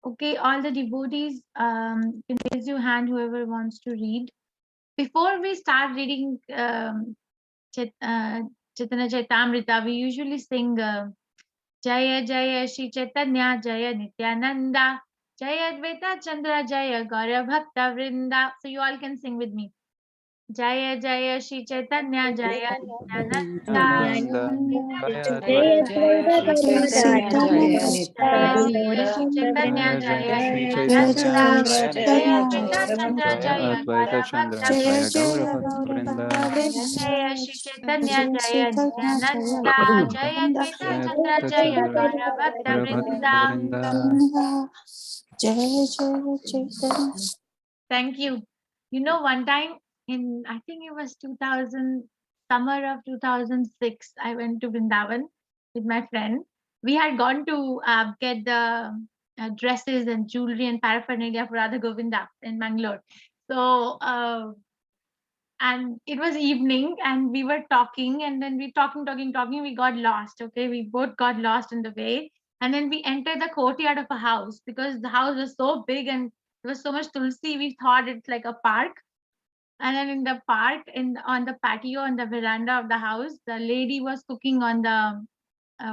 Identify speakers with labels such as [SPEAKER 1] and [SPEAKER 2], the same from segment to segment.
[SPEAKER 1] Okay, all the devotees, can raise your hand, whoever wants to read. Before we start reading Chaitanya Chaitamrita, we usually sing Jaya Jaya Shri Chaitanya Jaya Nityananda Jaya Advaita Chandra Jaya Gaura Bhakta Vrinda. So you all can sing with me. Jaya Jaya Shri Chaitanya Jaya Nityananda
[SPEAKER 2] Nityananda, Jaya
[SPEAKER 3] Jaya
[SPEAKER 2] Advaita
[SPEAKER 3] Jaya
[SPEAKER 2] Shri
[SPEAKER 3] Shri
[SPEAKER 2] Chaitanya
[SPEAKER 3] Chaitanya
[SPEAKER 2] Jaya
[SPEAKER 1] Jaya
[SPEAKER 2] Nityananda,
[SPEAKER 1] Jaya Shri Chaitanya
[SPEAKER 2] Jaya
[SPEAKER 1] Jaya
[SPEAKER 2] Jaya Shri
[SPEAKER 1] Nityananda
[SPEAKER 2] Chaitanya
[SPEAKER 3] Chandra
[SPEAKER 2] Jaya
[SPEAKER 1] Jaya
[SPEAKER 3] Jaya
[SPEAKER 2] Nityananda,
[SPEAKER 1] Advaita Chandra
[SPEAKER 2] Jaya
[SPEAKER 1] Jaya
[SPEAKER 2] Advaita
[SPEAKER 1] Gaura
[SPEAKER 2] Chandra
[SPEAKER 1] Bhakta
[SPEAKER 2] Jaya
[SPEAKER 1] Vrinda.
[SPEAKER 2] Gaura Bhakta Vrinda,
[SPEAKER 1] Jaya Shri Chaitanya Jaya Nityananda Jaya Advaita
[SPEAKER 2] Jaya
[SPEAKER 1] Chandra
[SPEAKER 2] Advaita
[SPEAKER 1] Jaya
[SPEAKER 2] Chandra
[SPEAKER 1] Gaura Bhakta
[SPEAKER 2] Gaura Bhakta
[SPEAKER 1] Vrinda.
[SPEAKER 2] Vrinda.
[SPEAKER 3] Jaya Chaitanya.
[SPEAKER 1] Thank you. You know, one time in, I think it was 2000, summer of 2006, I went to Vrindavan with my friend. We had gone to get the dresses and jewelry and paraphernalia for Radha Govinda in Mangalore. So, and it was evening and we were talking, and then we talking, we got lost. Okay, we both got lost in the way. And then we entered the courtyard of a house because the house was so big and there was so much tulsi, we thought it's like a park. And then in the park, on the patio, on the veranda of the house, the lady was cooking on the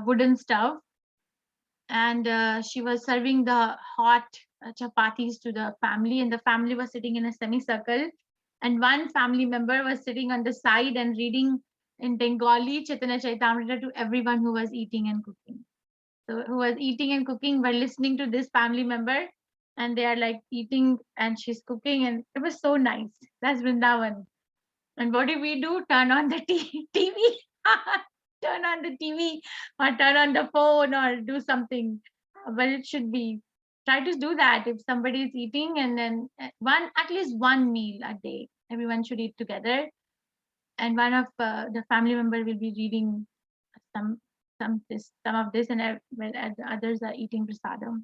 [SPEAKER 1] wooden stove, and she was serving the hot chapatis to the family, and the family was sitting in a semicircle, and one family member was sitting on the side and reading in Bengali Chaitanya Chaitamrita to everyone who was eating and cooking. So who was eating and cooking were listening to this family member, and they are like eating and she's cooking, and it was so nice. That's Vrindavan. And what do we do? Turn on the TV, turn on the TV, or turn on the phone, or do something. But it should be, try to do that if somebody is eating, and then at least one meal a day. Everyone should eat together, and one of the family member will be reading some some of this, and well, the others are eating prasadam.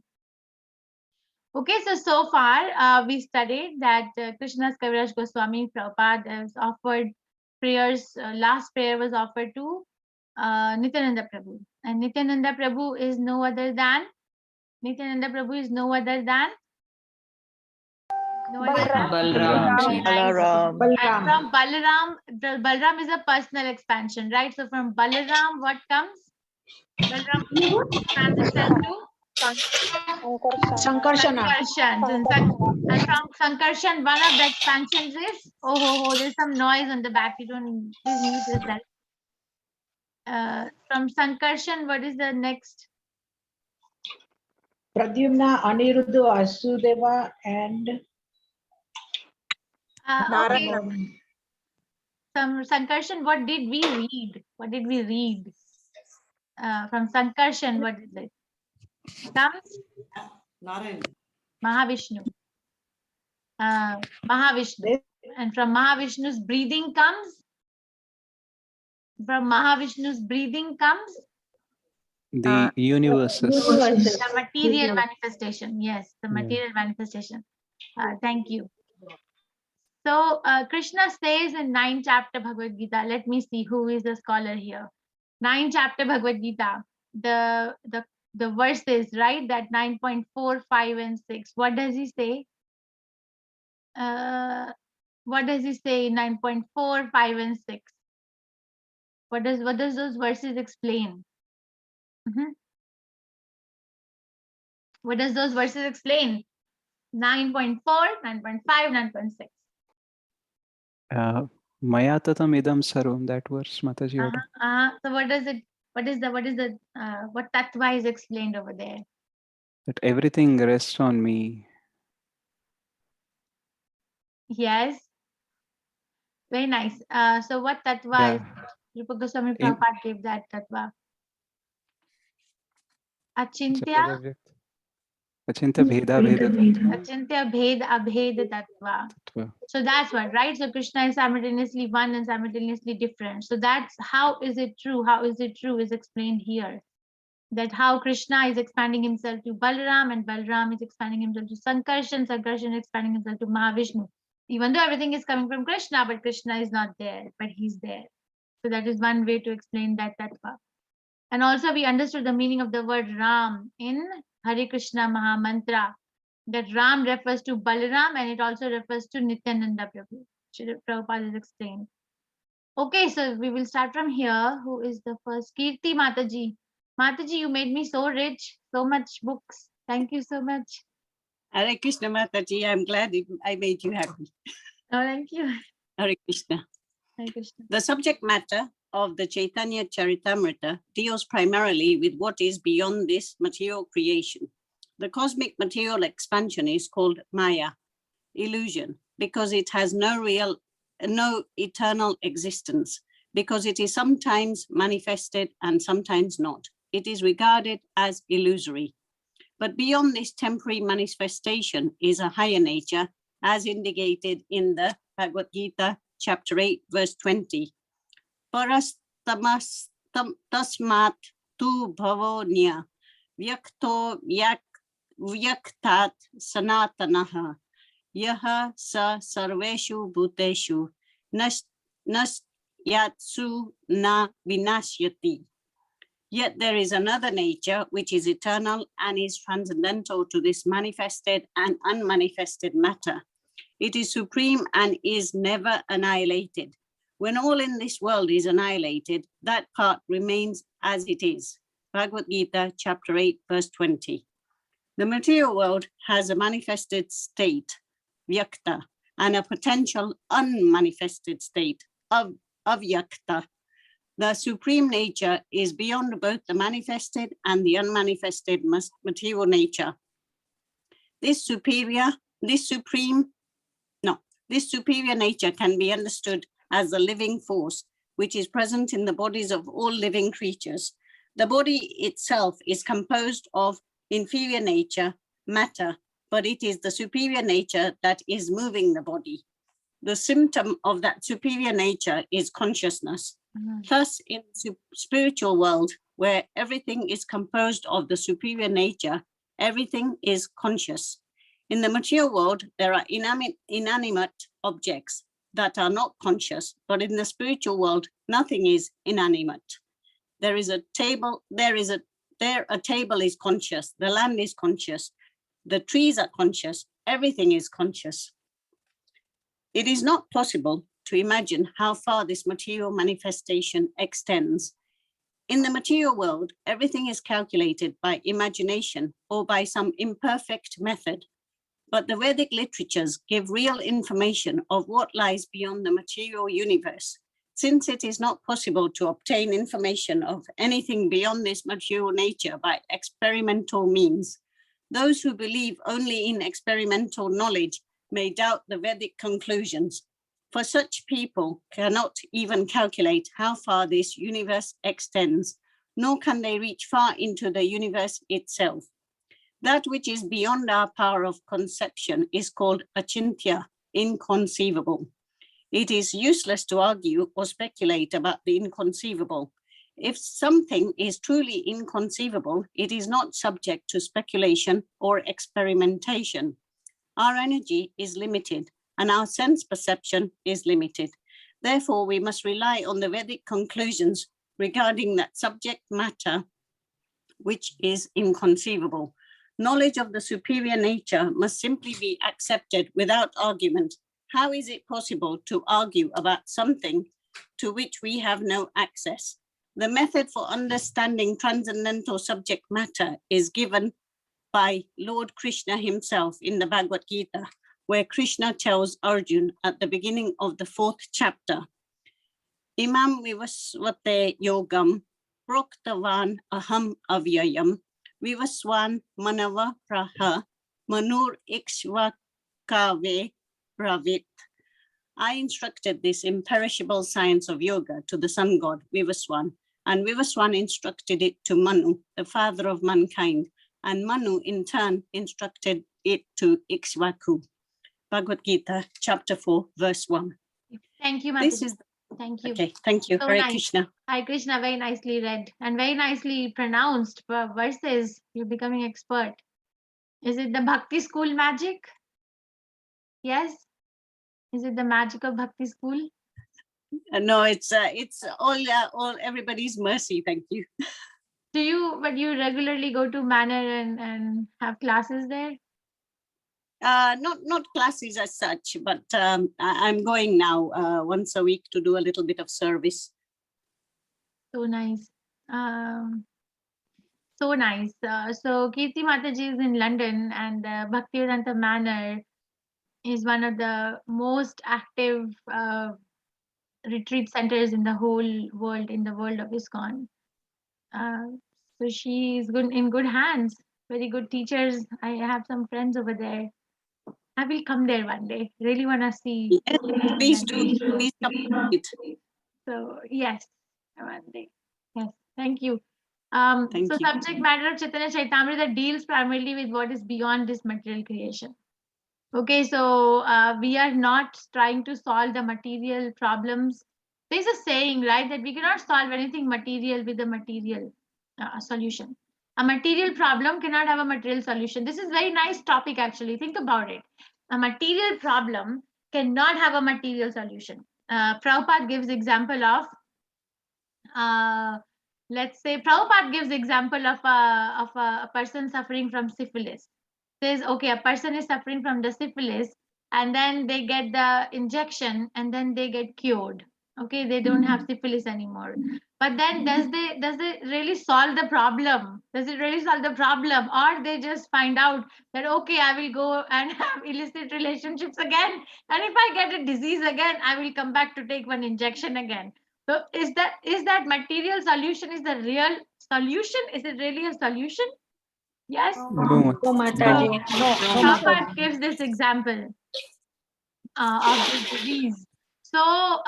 [SPEAKER 1] Okay, so far we studied that Krishna's Kaviraj Goswami Prabhupada has offered prayers. Last prayer was offered to Nityananda Prabhu, and Nityananda Prabhu is no other than
[SPEAKER 2] Balram
[SPEAKER 1] Very
[SPEAKER 2] ji.
[SPEAKER 1] nice.
[SPEAKER 4] Balaram.
[SPEAKER 1] And from Balaram, the Balaram is a personal expansion, right? So from Balaram, what comes? Balaram expands itself to
[SPEAKER 4] Sankarshana.
[SPEAKER 1] Sankarshan. And from Sankarshan, one of the expansions is, there's some noise on the back. You don't, please mute yourself. From Sankarshan, what is the next?
[SPEAKER 4] Pradyumna, Aniruddha, Asudeva, and
[SPEAKER 1] Okay. From Sankarshan, what did we read? From Sankarshan, what is it? Comes Mahavishnu. Mahavishnu. And from Mahavishnu's breathing comes? From Mahavishnu's breathing comes?
[SPEAKER 2] The universes.
[SPEAKER 1] The material manifestation. Yes, the material manifestation. Thank you. So Krishna says in 9th chapter Bhagavad Gita, let me see who is the scholar here. 9th chapter Bhagavad Gita, the verses, right? That 9.4, 5, and 6. What does he say? What does he say in 9.4, 5, and 6? What does those verses explain? What does those verses explain? 9.4, 9.5, 9.6.
[SPEAKER 2] Maya tatam idam sarvam, that verse, Mataji.
[SPEAKER 1] So what does it, what tattva is explained over there?
[SPEAKER 2] That everything rests on me.
[SPEAKER 1] Yes. Very nice. So what tattva is? Rupa Goswami Prabhupada gave that tattva. Achintya.
[SPEAKER 2] Achintya Bheda Bheda Tattva.
[SPEAKER 1] Achintya Bhed Abhed Tattva. So that's what, right? So Krishna is simultaneously one and simultaneously different. So that's how is it true? How is it true is explained here. That how Krishna is expanding himself to Balaram, and Balaram is expanding himself to Sankarshan, Sankarshan is expanding himself to Mahavishnu. Even though everything is coming from Krishna, but Krishna is not there, but he's there. So that is one way to explain that tattva. And also we understood the meaning of the word Ram in Hare Krishna Maha Mantra that Ram refers to Balaram and it also refers to Nityananda Prabhu. Srila Prabhupada has explained. Okay, so we will start from here. Who is the first? Kirti Mataji. Mataji, you made me so rich, so much books. Thank you so much.
[SPEAKER 5] Hare Krishna Mataji, I'm glad I made you happy.
[SPEAKER 1] Oh, thank you.
[SPEAKER 5] Hare Krishna.
[SPEAKER 1] Hare Krishna.
[SPEAKER 5] The subject matter of the Chaitanya Charitamrita deals primarily with what is beyond this material creation. The cosmic material expansion is called Maya, illusion, because it has no eternal existence, because it is sometimes manifested and sometimes not. It is regarded as illusory. But beyond this temporary manifestation is a higher nature, as indicated in the Bhagavad Gita, chapter 8, verse 20. Parastamas tasmat tu bhavonya vyakto vyaktat sanatanaha yaha sa sarveshu bhuteshu nasyatsu na vinashyati. Yet there is another nature which is eternal and is transcendental to this manifested and unmanifested matter. It is supreme and is never annihilated. When all in this world is annihilated, that part remains as it is. Bhagavad Gita, chapter 8, verse 20. The material world has a manifested state, vyakta, and a potential unmanifested state, avyakta. The supreme nature is beyond both the manifested and the unmanifested material nature. This superior nature can be understood as the living force, which is present in the bodies of all living creatures. The body itself is composed of inferior nature, matter, but it is the superior nature that is moving the body. The symptom of that superior nature is consciousness. Thus, in the spiritual world, where everything is composed of the superior nature, everything is conscious. In the material world, there are inanimate objects that are not conscious, but in the spiritual world, nothing is inanimate. There is a table, a table is conscious, the land is conscious, the trees are conscious, everything is conscious. It is not possible to imagine how far this material manifestation extends. In the material world, everything is calculated by imagination or by some imperfect method. But the Vedic literatures give real information of what lies beyond the material universe. Since it is not possible to obtain information of anything beyond this material nature by experimental means, those who believe only in experimental knowledge may doubt the Vedic conclusions. For such people cannot even calculate how far this universe extends, nor can they reach far into the universe itself. That which is beyond our power of conception is called achintya, inconceivable. It is useless to argue or speculate about the inconceivable. If something is truly inconceivable, it is not subject to speculation or experimentation. Our energy is limited and our sense perception is limited. Therefore, we must rely on the Vedic conclusions regarding that subject matter, which is inconceivable. Knowledge of the superior nature must simply be accepted without argument. How is it possible to argue about something to which we have no access? The method for understanding transcendental subject matter is given by Lord Krishna himself in the Bhagavad Gita, where Krishna tells Arjuna at the beginning of the 4th chapter, Imam vivasvate yogam proktavan aham avyayam vivaswan manava praha manur ikshvakave pravit. I instructed this imperishable science of yoga to the sun god Vivaswan, and Vivaswan instructed it to Manu, the father of mankind, and Manu in turn instructed it to Ikshvaku. Bhagavad Gita, chapter 4, verse 1.
[SPEAKER 1] Thank you,
[SPEAKER 5] This
[SPEAKER 1] Mataji.
[SPEAKER 5] is
[SPEAKER 1] Thank you.
[SPEAKER 5] okay. Thank you.
[SPEAKER 1] So
[SPEAKER 5] Hare
[SPEAKER 1] nice.
[SPEAKER 5] Krishna.
[SPEAKER 1] Hare Krishna, very nicely read and very nicely pronounced. Verses, you're becoming expert. Is it the Bhakti school magic? Yes? Is it the magic of Bhakti school?
[SPEAKER 5] No, it's all everybody's mercy. Thank you.
[SPEAKER 1] But you regularly go to Manor and have classes there?
[SPEAKER 5] Not classes as such, but I'm going now once a week to do a little bit of service.
[SPEAKER 1] So nice. So nice. So Kirti Mataji is in London, and Bhaktivedanta Manor is one of the most active retreat centers in the whole world, in the world of ISKCON. So she is in good hands, very good teachers. I have some friends over there. I will come there one day. Really want to see.
[SPEAKER 5] Yes, please do. Please come.
[SPEAKER 1] So yes, one day. Yes, thank you.
[SPEAKER 5] Thank
[SPEAKER 1] So
[SPEAKER 5] you.
[SPEAKER 1] subject matter of Chaitanya Chaitamrita deals primarily with what is beyond this material creation. Okay, so we are not trying to solve the material problems. There's a saying, right, that we cannot solve anything material with a material solution. A material problem cannot have a material solution. This is very nice topic, actually. Think about it. A material problem cannot have a material solution. Prabhupada gives example of, let's say, Prabhupada gives example of a person suffering from syphilis. Says, okay, a person is suffering from the syphilis, and then they get the injection, and then they get cured. Okay, they don't have syphilis anymore. But then does it really solve the problem? Does it really solve the problem? Or they just find out that, okay, I will go and have illicit relationships again, and if I get a disease again, I will come back to take one injection again. So is that material solution is the real solution? Is it really a solution? Yes.
[SPEAKER 2] No,
[SPEAKER 4] No, Mataji. No,
[SPEAKER 1] Prabhupada gives this example of this disease. So,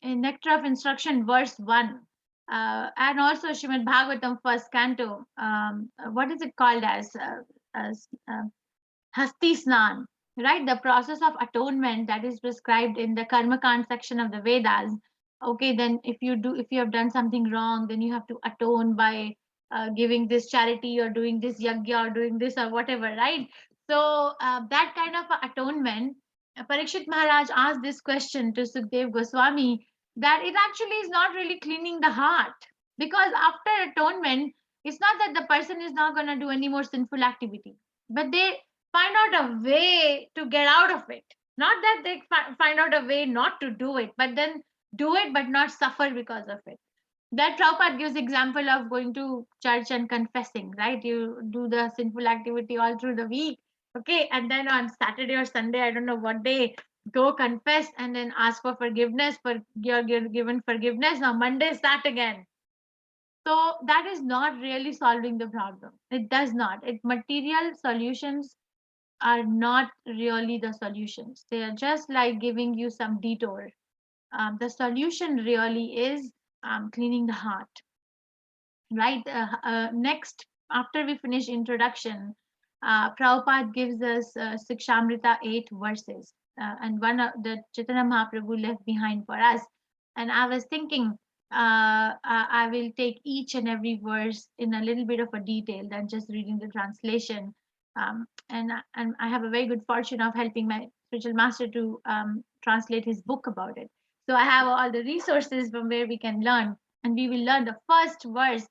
[SPEAKER 1] in Nectar of Instruction, verse 1, and also Srimad Bhagavatam, first canto, what is it called as Hasti Snan, right? The process of atonement that is prescribed in the Karmakand section of the Vedas. Okay, then if you have done something wrong, then you have to atone by giving this charity or doing this yagya or doing this or whatever, right? So that kind of atonement, Parikshit Maharaj asked this question to Sukdev Goswami, that it actually is not really cleaning the heart, because after atonement, it's not that the person is not going to do any more sinful activity, but they find out a way to get out of it. Not that they find out a way not to do it, but then do it but not suffer because of it. That Prabhupada gives example of going to church and confessing, right? You do the sinful activity all through the week, okay, and then on Saturday or Sunday, I don't know what day, go confess and then ask for forgiveness, for you're given forgiveness. Now Monday start again. So that is not really solving the problem. It does not. Material solutions are not really the solutions. They are just like giving you some detour. The solution really is cleaning the heart, right? Next, after we finish introduction, Prabhupada gives us Sikshamrita 8 verses, and one of the Chaitanya Mahaprabhu left behind for us. And I was thinking, I will take each and every verse in a little bit of a detail than just reading the translation. And I have a very good fortune of helping my spiritual master to translate his book about it. So I have all the resources from where we can learn, and we will learn the first verse,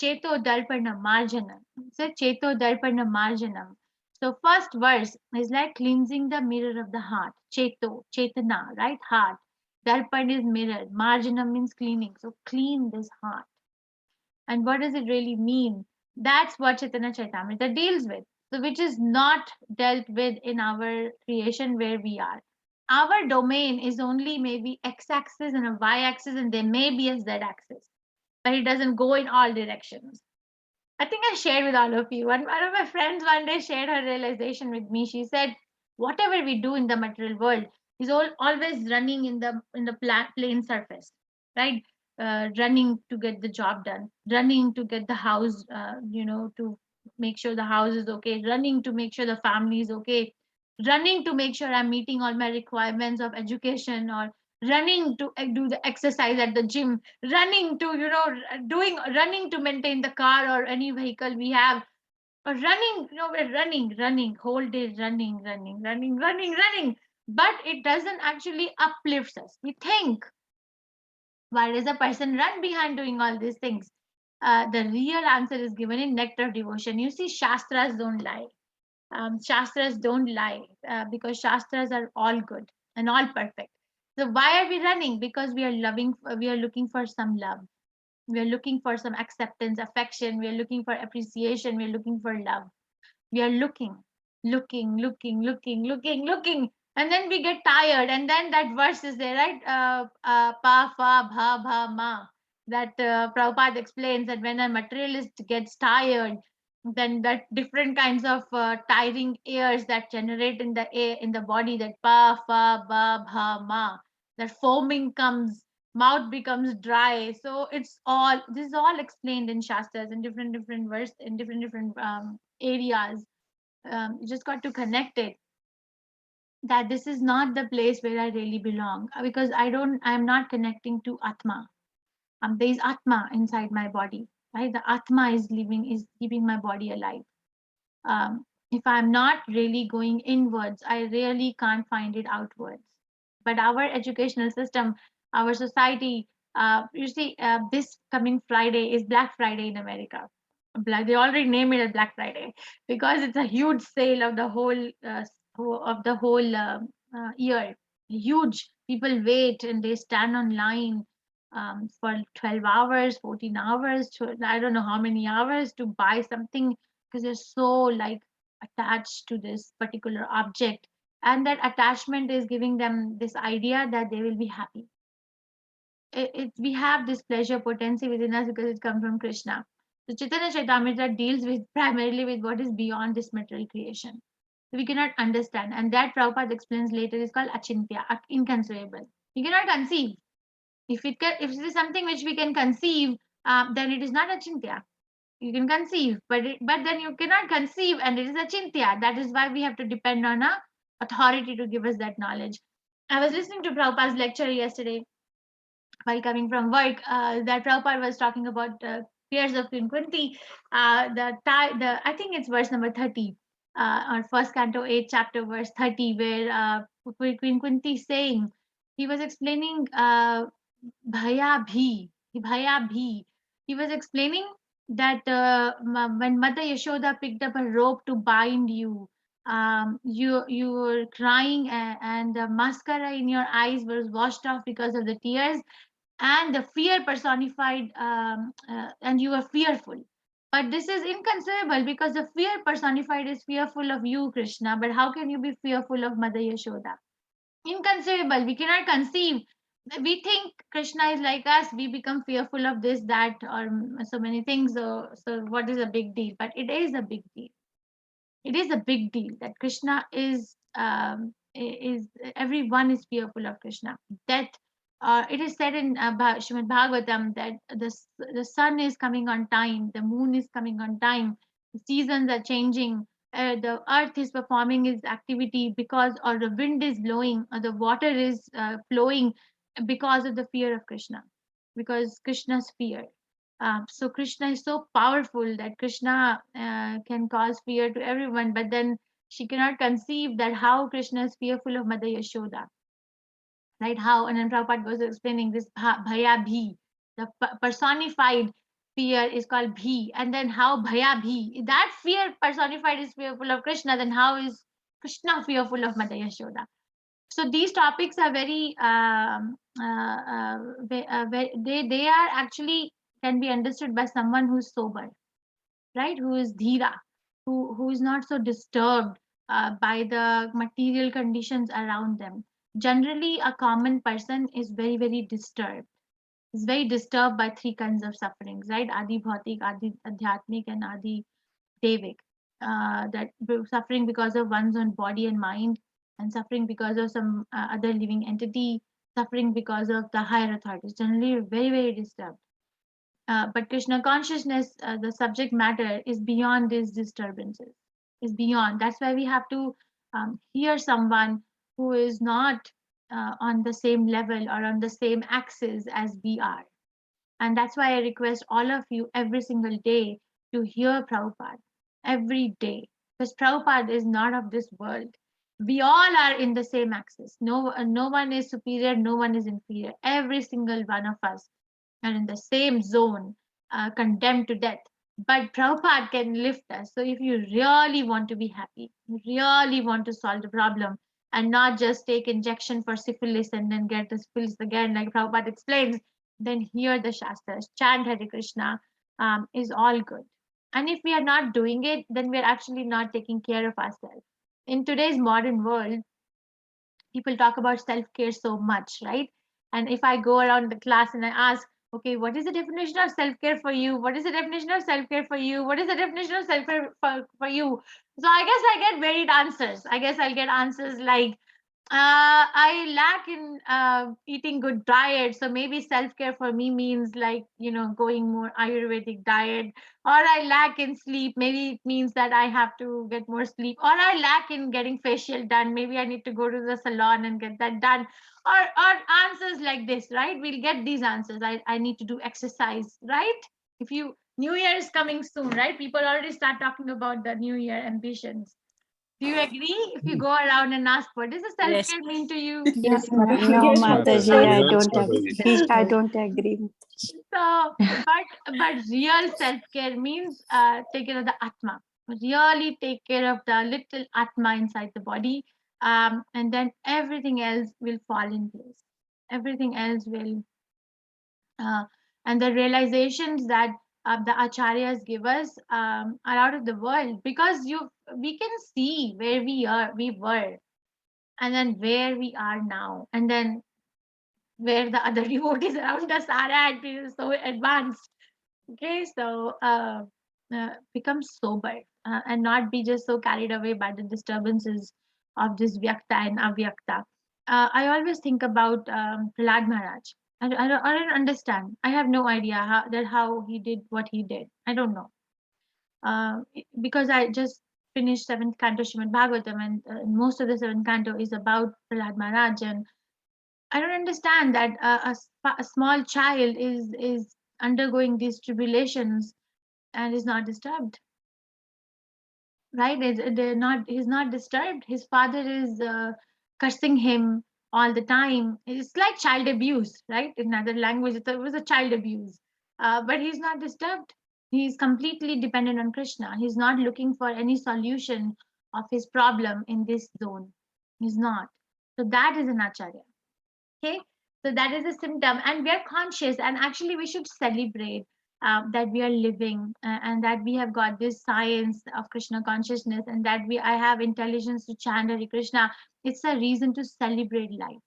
[SPEAKER 1] Cheto Darpana Marjanam. So Cheto Darpana Marjanam. So first verse is like cleansing the mirror of the heart. Cheto, Chetana, right? Heart. Darpan is mirror. Marjanam means cleaning. So clean this heart. And what does it really mean? That's what Chaitanya Chaitamrita deals with. So which is not dealt with in our creation where we are. Our domain is only maybe x-axis and a y-axis, and there may be a z-axis, but it doesn't go in all directions. I think I shared with all of you. One of my friends one day shared her realization with me. She said, whatever we do in the material world is always running in the plane surface, right? Running to get the job done, running to get the house, to make sure the house is okay, running to make sure the family is okay, running to make sure I'm meeting all my requirements of education, or running to do the exercise at the gym, running to running to maintain the car or any vehicle we have, or running, we're running whole day, running, but it doesn't actually uplifts us. We think Why does a person run behind doing all these things? The real answer is given in Nectar of Devotion. You see, Shastras don't lie. Shastras don't lie because Shastras are all good and all perfect. So why are we running? Because we are loving, we are looking for some love. We are looking for some acceptance, affection. We are looking for appreciation. We are looking for love. We are looking, and then we get tired. And then that verse is there, right? Pa, fa, bha, bha, ma. That Prabhupada explains that when a materialist gets tired, then that different kinds of tiring airs that generate in the air in the body, that pa, fa, ba, bha, ma, that foaming comes, mouth becomes dry. So it's all, this is all explained in Shastras in different verse, in different areas. You just got to connect it, that this is not the place where I really belong, because I'm not connecting to Atma. There is Atma inside my body, right? The Atma is keeping my body alive. If I'm not really going inwards, I really can't find it outwards. But our educational system, our society, you see, this coming Friday is Black Friday in America. They already name it as Black Friday because it's a huge sale of the whole year. Huge. People wait and they stand online for 12 hours, 14 hours, I don't know how many hours to buy something, because they're so like attached to this particular object, and that attachment is giving them this idea that they will be happy. We have this pleasure potency within us because it comes from Krishna. So Chaitanya Charitamrita deals with primarily with what is beyond this material creation. So we cannot understand, and that Prabhupada explains later is called achintya, inconceivable. We cannot conceive. If it is something which we can conceive, then it is not achintya. You can conceive, but then you cannot conceive, and it is achintya. That is why we have to depend on a authority to give us that knowledge. I was listening to Prabhupada's lecture yesterday while coming from work. That Prabhupada was talking about fears of Queen Kunti. I think it's verse number 30, or first canto 8 chapter verse 30, where Queen Kunti is saying, he was explaining bhaya bhi. He was explaining that when Mother Yashoda picked up a rope to bind you, you were crying, and the mascara in your eyes was washed off because of the tears, and the fear personified, and you were fearful. But this is inconceivable because the fear personified is fearful of you, Krishna. But how can you be fearful of Mother Yashoda? Inconceivable. We cannot conceive. We think Krishna is like us. We become fearful of this, that, or so many things. So what is a big deal? But it is a big deal. It is a big deal that Krishna is everyone is fearful of Krishna. That it is said in Srimad Bhagavatam that the sun is coming on time, the moon is coming on time, the seasons are changing, the earth is performing its activity because, or the wind is blowing, or the water is flowing because of the fear of Krishna, because Krishna's fear. So Krishna is so powerful that Krishna can cause fear to everyone, but then she cannot conceive that how Krishna is fearful of Mother Yashoda, right? How, and then Prabhupada was explaining this bhaya bhi, the personified fear is called bhi, and then how bhaya bhi, that fear personified is fearful of Krishna, then how is Krishna fearful of Mother Yashoda? So these topics are very they are actually can be understood by someone who's sober, right? Who is dhira, who is not so disturbed by the material conditions around them. Generally, a common person is very disturbed. Is very disturbed by three kinds of sufferings, right? Adi bhautik, Adi adhyatmic, and Adi devic. That suffering because of one's own body and mind, and suffering because of some other living entity, suffering because of the higher authorities. Generally, very disturbed. But Krishna consciousness, the subject matter is beyond these disturbances, is beyond. That's why we have to hear someone who is not on the same level or on the same axis as we are. And that's why I request all of you every single day to hear Prabhupada every day. Because Prabhupada is not of this world. We all are in the same axis. No one is superior, no one is inferior. Every single one of us are in the same zone, condemned to death. But Prabhupada can lift us. So if you really want to be happy, you really want to solve the problem, and not just take injection for syphilis and then get the syphilis again, like Prabhupada explains, then hear the Shastras, chant Hare Krishna, is all good. And if we are not doing it, then we're actually not taking care of ourselves. In today's modern world, people talk about self-care so much, right? And if I go around the class and I ask, okay, what is the definition of self-care for you? What is the definition of self-care for you? What is the definition of self-care for you? So I guess I get varied answers. I guess I'll get answers like, I lack in eating good diet, so maybe self-care for me means like, going more Ayurvedic diet. Or I lack in sleep, maybe it means that I have to get more sleep. Or I lack in getting facial done, maybe I need to go to the salon and get that done. Or answers like this, right? We'll get these answers. I need to do exercise, right? If you New Year is coming soon, right? People already start talking about the New Year ambitions. Do you agree? If you go around and ask, what does a
[SPEAKER 5] Yes.
[SPEAKER 1] self-care mean to you?
[SPEAKER 4] Yes,
[SPEAKER 3] No,
[SPEAKER 4] Yes,
[SPEAKER 3] Mataji,
[SPEAKER 2] Mataji.
[SPEAKER 3] I
[SPEAKER 6] Yes,
[SPEAKER 3] don't
[SPEAKER 6] Mataji.
[SPEAKER 3] agree. I don't agree.
[SPEAKER 1] So, but real self-care means take care of the Atma. Really take care of the little Atma inside the body, and then everything else will fall in place. Everything else will, uh, and the realizations that the acharyas give us are out of the world, because we can see where we were, and then where we are now, and then where the other devotees around us are at. We are so advanced. Okay, so become sober, and not be just so carried away by the disturbances of this vyakta and avyakta. I always think about Prahlad Maharaj. I don't understand. I have no idea how he did what he did. I don't know. Because I just finished seventh canto Srimad Bhagavatam, and most of the seventh canto is about Prahlad Maharaj, and I don't understand that a small child is undergoing these tribulations and is not disturbed, right? He's not disturbed. His father is cursing him all the time. It's like child abuse, right? In other language, it was a child abuse, but he's not disturbed. He's completely dependent on Krishna. He's not looking for any solution of his problem in this zone. He's not. So that is an acharya. Okay, so that is a symptom, and we are conscious, and actually we should celebrate that we are living, and that we have got this science of Krishna consciousness, and that I have intelligence to chant Hare Krishna. It's a reason to celebrate life.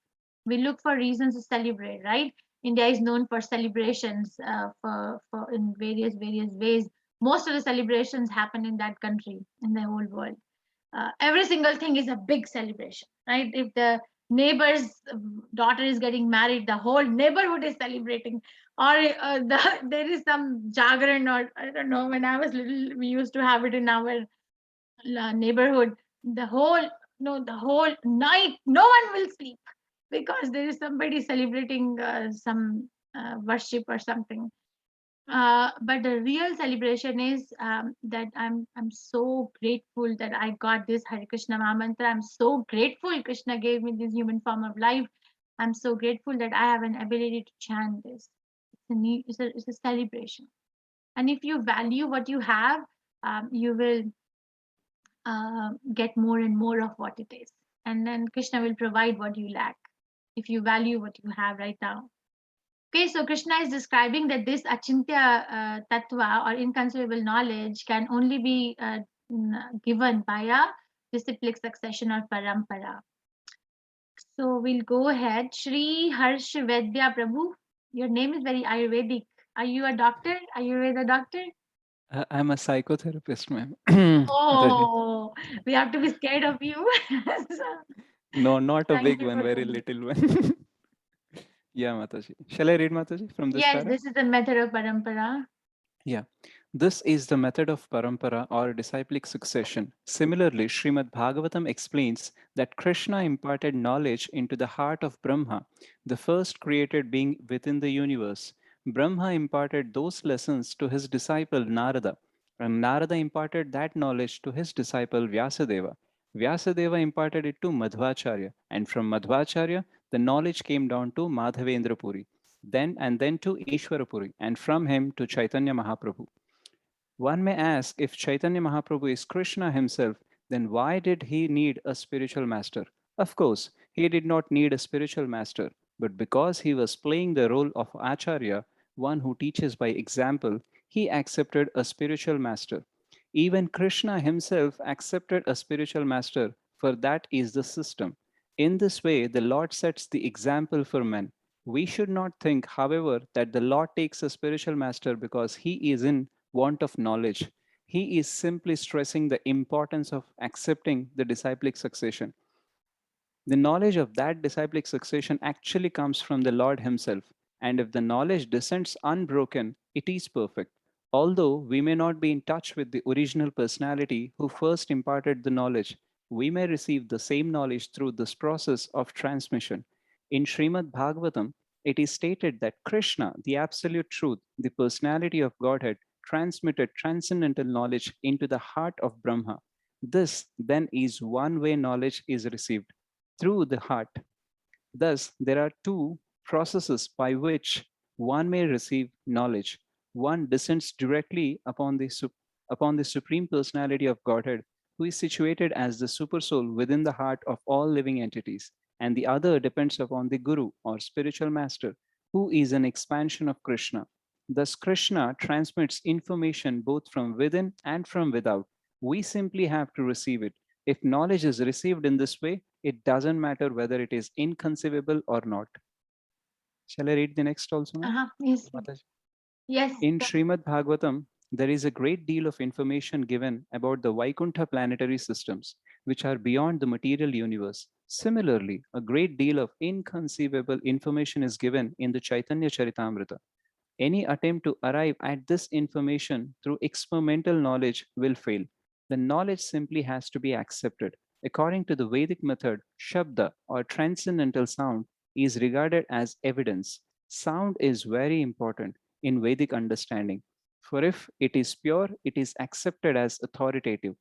[SPEAKER 1] We look for reasons to celebrate, right? India is known for celebrations, for in various ways. Most of the celebrations happen in that country, in the whole world. Every single thing is a big celebration, right? If the neighbor's daughter is getting married, the whole neighborhood is celebrating. Or there is some jagran, or I don't know, when I was little, we used to have it in our neighborhood. The whole, no, the whole night, no one will sleep, because there is somebody celebrating some worship or something. But the real celebration is that I'm so grateful that I got this Hare Krishna Mahamantra. I'm so grateful Krishna gave me this human form of life. I'm so grateful that I have an ability to chant this. It's a celebration. And if you value what you have, you will get more and more of what it is. And then Krishna will provide what you lack if you value what you have right now. Okay, so Krishna is describing that this achintya tattva, or inconceivable knowledge, can only be given by a disciplic succession or parampara. So we'll go ahead. Shri Harsh Vedya Prabhu, your name is very Ayurvedic. Are you a doctor? Ayurveda doctor?
[SPEAKER 2] I'm a psychotherapist, ma'am.
[SPEAKER 1] Oh, we have to be scared of you. So,
[SPEAKER 2] No, not a
[SPEAKER 1] thank
[SPEAKER 2] big
[SPEAKER 1] you
[SPEAKER 2] one,
[SPEAKER 1] for
[SPEAKER 2] very
[SPEAKER 1] coming.
[SPEAKER 2] little one. Yeah, Mataji. Shall I read, Mataji, from this
[SPEAKER 1] Yes,
[SPEAKER 2] para?
[SPEAKER 1] this is the method of parampara.
[SPEAKER 2] Yeah. This is the method of parampara, or disciplic succession. Similarly, Srimad Bhagavatam explains that Krishna imparted knowledge into the heart of Brahma, the first created being within the universe. Brahma imparted those lessons to his disciple Narada, and Narada imparted that knowledge to his disciple Vyasadeva. Vyasadeva imparted it to Madhvacharya, and from Madhvacharya, the knowledge came down to Madhavendra Puri, then to Ishwarapuri, and from him to Chaitanya Mahaprabhu. One may ask, if Chaitanya Mahaprabhu is Krishna himself, then why did he need a spiritual master? Of course, he did not need a spiritual master, but because he was playing the role of Acharya, one who teaches by example, he accepted a spiritual master. Even Krishna himself accepted a spiritual master, for that is the system. In this way, the Lord sets the example for men. We should not think, however, that the Lord takes a spiritual master because he is in want of knowledge. He is simply stressing the importance of accepting the disciplic succession. The knowledge of that disciplic succession actually comes from the Lord himself. And if the knowledge descends unbroken, it is perfect. Although we may not be in touch with the original personality who first imparted the knowledge, we may receive the same knowledge through this process of transmission. In Srimad Bhagavatam, it is stated that Krishna, the absolute truth, the personality of Godhead, transmitted transcendental knowledge into the heart of Brahma. This then is one way knowledge is received, through the heart. Thus, there are two processes by which one may receive knowledge. One descends directly upon the Supreme Personality of Godhead, who is situated as the Supersoul within the heart of all living entities, and the other depends upon the Guru or spiritual master, who is an expansion of Krishna. Thus, Krishna transmits information both from within and from without. We simply have to receive it. If knowledge is received in this way, it doesn't matter whether it is inconceivable or not. Shall I read the next also?
[SPEAKER 1] Yes.
[SPEAKER 2] Mataji?
[SPEAKER 1] Yes.
[SPEAKER 2] In Srimad Bhagavatam, there is a great deal of information given about the Vaikuntha planetary systems, which are beyond the material universe. Similarly, a great deal of inconceivable information is given in the Chaitanya Charitamrita. Any attempt to arrive at this information through experimental knowledge will fail. The knowledge simply has to be accepted. According to the Vedic method, Shabda or transcendental sound is regarded as evidence. Sound is very important in Vedic understanding, for if it is pure, it is accepted as authoritative.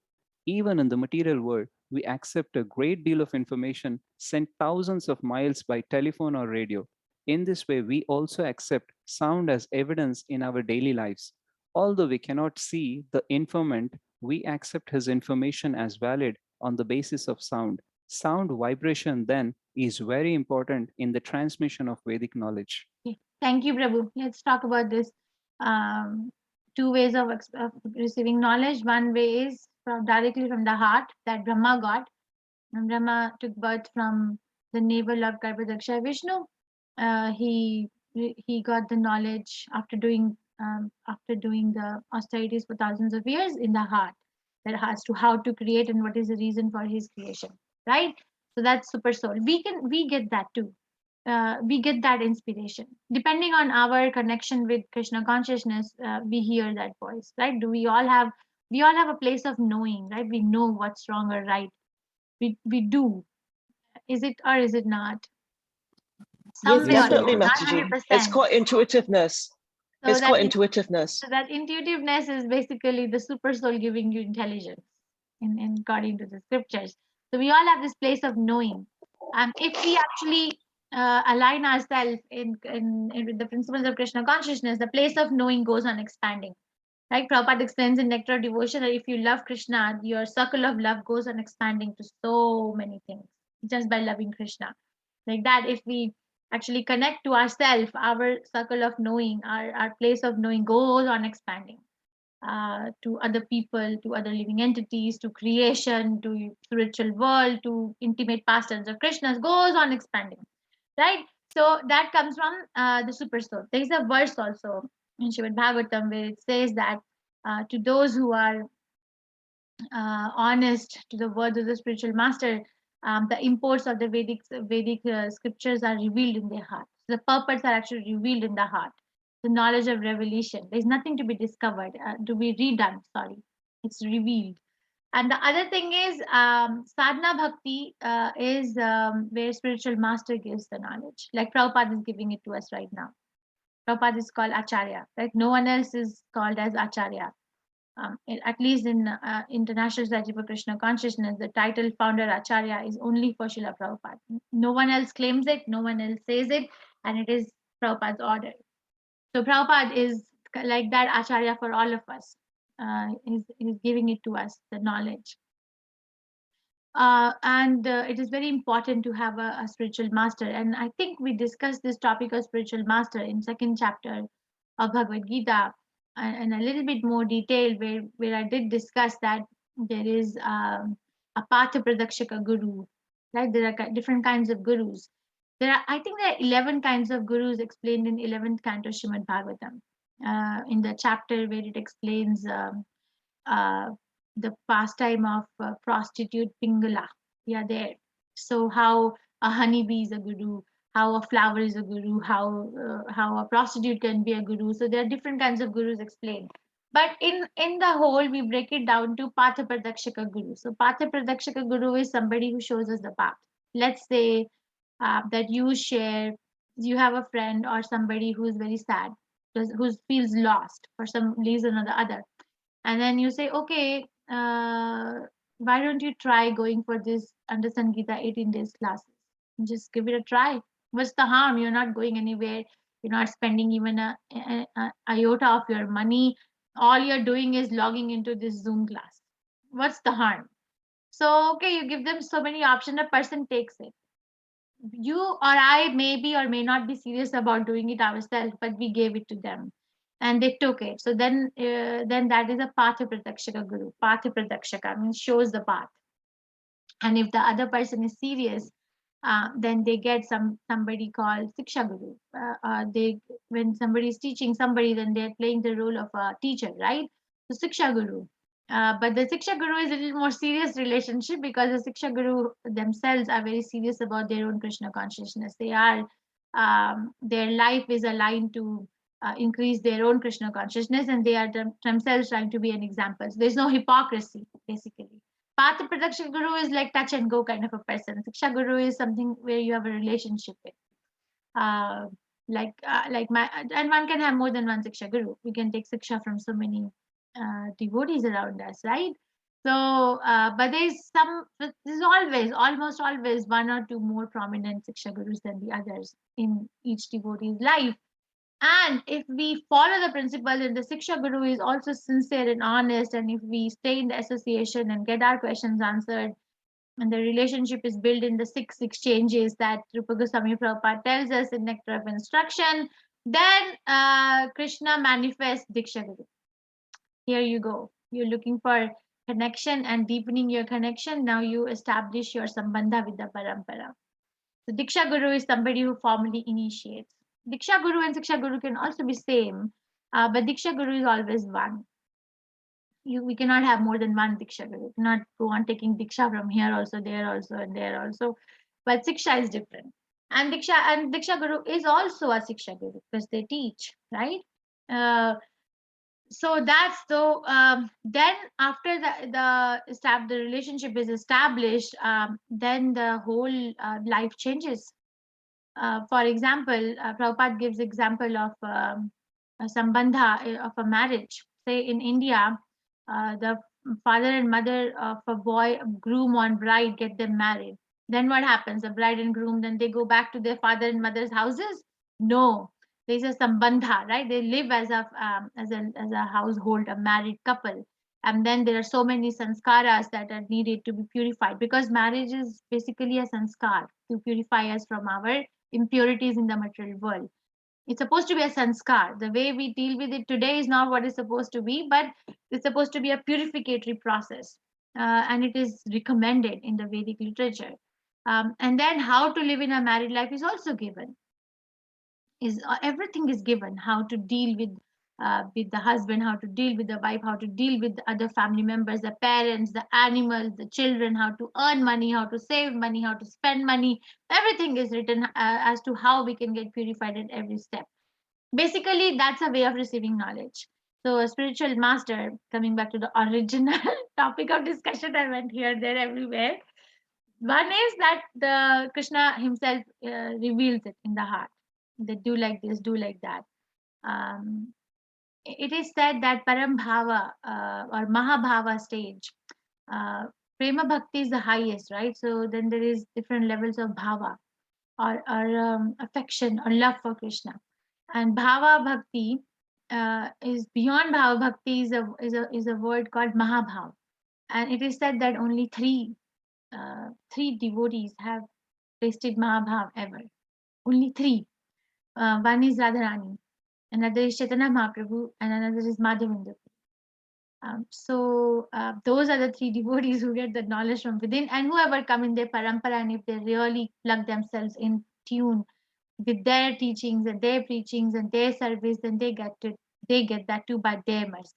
[SPEAKER 2] Even in the material world, we accept a great deal of information sent thousands of miles by telephone or radio. In this way, we also accept sound as evidence in our daily lives. Although we cannot see the informant, we accept his information as valid on the basis of sound. Sound vibration then is very important in the transmission of Vedic knowledge.
[SPEAKER 1] Thank you, Prabhu. Let's talk about this. Two ways of receiving knowledge. One way is directly from the heart that Brahma got. And Brahma took birth from the navel of Garbhodaksha Vishnu. He got the knowledge after doing the austerities for thousands of years in the heart, that as to how to create and what is the reason for his creation, right? So that's super soul. We get that too. We get that inspiration depending on our connection with Krishna consciousness. We hear that voice, right? Do we all have a place of knowing, right? We know what's wrong or right. We do. Is it or is it not?
[SPEAKER 4] Yes,
[SPEAKER 1] Some way or
[SPEAKER 3] Definitely,
[SPEAKER 1] not
[SPEAKER 3] Mataji.
[SPEAKER 1] 100%.
[SPEAKER 3] It's called intuitiveness.
[SPEAKER 1] So
[SPEAKER 3] It's
[SPEAKER 1] that
[SPEAKER 3] called
[SPEAKER 1] is-
[SPEAKER 3] intuitiveness.
[SPEAKER 1] So that intuitiveness is basically the super soul giving you intelligence in according to the scriptures. So we all have this place of knowing. If we actually align ourselves in with the principles of Krishna consciousness, the place of knowing goes on expanding. Like Prabhupada explains in Nectar of Devotion that if you love Krishna, your circle of love goes on expanding to so many things just by loving Krishna. Like that, if we actually connect to ourselves, our circle of knowing, our place of knowing goes on expanding to other people, to other living entities, to creation, to spiritual world, to intimate pastimes of Krishna's, goes on expanding, right? So that comes from the super soul. There is a verse also in Srimad Bhagavatam where it says that to those who are honest to the words of the spiritual master, the imports of the Vedic scriptures are revealed in their heart. The purports are actually revealed in the heart. The knowledge of revelation. There's nothing to be discovered, to be redone. Sorry, it's revealed. And the other thing is sadhana bhakti is where spiritual master gives the knowledge. Like Prabhupada is giving it to us right now. Prabhupada is called Acharya. Like no one else is called as Acharya. At least in International Society for Krishna Consciousness, the title founder Acharya is only for Srila Prabhupada. No one else claims it, no one else says it, and it is Prabhupada's order. So Prabhupada is like that Acharya for all of us. He's giving it to us, the knowledge. And it is very important to have a spiritual master. And I think we discussed this topic of spiritual master in second chapter of Bhagavad Gita in a little bit more detail, where I did discuss that there is a Patha Pradakshaka Guru, right? There are different kinds of gurus. I think there are 11 kinds of gurus explained in 11th canto Srimad Bhagavatam, in the chapter where it explains the pastime of prostitute Pingala. We are there. So how a honeybee is a guru, how a flower is a guru, how a prostitute can be a guru. So there are different kinds of gurus explained. But in the whole, we break it down to Patha Pradakshaka Guru. So Patha Pradakshaka Guru is somebody who shows us the path. Let's say that you have a friend or somebody who is very sad, who feels lost for some reason or the other. And then you say, okay, why don't you try going for this Understand Gita 18 days classes? Just give it a try. What's the harm? You're not going anywhere. You're not spending even a iota of your money. All you're doing is logging into this Zoom class. What's the harm? So, okay, you give them so many options, a person takes it. You or I may be or may not be serious about doing it ourselves, but we gave it to them and they took it. So then that is a Patha Pradakshaka Guru. Patha Pradakshaka means shows the path. And if the other person is serious, then they get somebody called Siksha Guru. When somebody is teaching somebody, then they're playing the role of a teacher, right? So Siksha Guru. But the Siksha Guru is a little more serious relationship, because the Siksha Guru themselves are very serious about their own Krishna consciousness. They are, their life is aligned to increase their own Krishna consciousness, and they are themselves trying to be an example. So there's no hypocrisy, basically. Patha Pradakshaka Guru is like touch and go kind of a person. Siksha Guru is something where you have a relationship with. And one can have more than one Siksha Guru. We can take Siksha from so many devotees around us, right? So, but there's almost always one or two more prominent Siksha Gurus than the others in each devotee's life. And if we follow the principles, and the Siksha Guru is also sincere and honest, and if we stay in the association and get our questions answered, and the relationship is built in the 6 exchanges that Rupa Goswami Prabhupada tells us in Nectar of Instruction, then Krishna manifests Diksha Guru. Here you go. You're looking for connection and deepening your connection. Now you establish your sambandha with the parampara. So Diksha Guru is somebody who formally initiates. Diksha Guru and Siksha Guru can also be same, but Diksha Guru is always one. We cannot have more than one Diksha Guru. We cannot go on taking Diksha from here also, there also, and there also. But Siksha is different. And Diksha Guru is also a Siksha Guru because they teach, right? Then after the relationship is established, then the whole life changes. For example, Prabhupada gives example of a sambandha of a marriage. Say in India, the father and mother of a boy, groom or bride, get them married. Then what happens? The bride and groom, then they go back to their father and mother's houses? No, there's a sambandha, right? They live as a household, a married couple. And then there are so many sanskaras that are needed to be purified, because marriage is basically a sanskar to purify us from our impurities in the material world. It's supposed to be a sanskar. The way we deal with it today is not what it's supposed to be, but it's supposed to be a purificatory process. And it is recommended in the Vedic literature. And then how to live in a married life is also given. Everything is given. How to deal with the husband, how to deal with the wife, how to deal with the other family members, the parents, the animals, the children, how to earn money, how to save money, how to spend money. Everything is written as to how we can get purified at every step. Basically, that's a way of receiving knowledge. So a spiritual master, coming back to the original topic of discussion, I went here, there, everywhere. One is that the Krishna himself reveals it in the heart. They do like this, do like that. it is said that Parambhava or Mahabhava stage, Prema Bhakti is the highest, right? So then there is different levels of bhava or affection or love for Krishna. And Bhava Bhakti is beyond Bhava Bhakti is a word called Mahabhav. And it is said that only three devotees have tasted Mahabhav ever. Only three. One is Radharani, another is Chaitanya Mahaprabhu, and another is Madhavendra. So those are the three devotees who get the knowledge from within, and whoever come in their parampara, and if they really plug themselves in tune with their teachings and their preachings and their service, then they get that too by their mercy.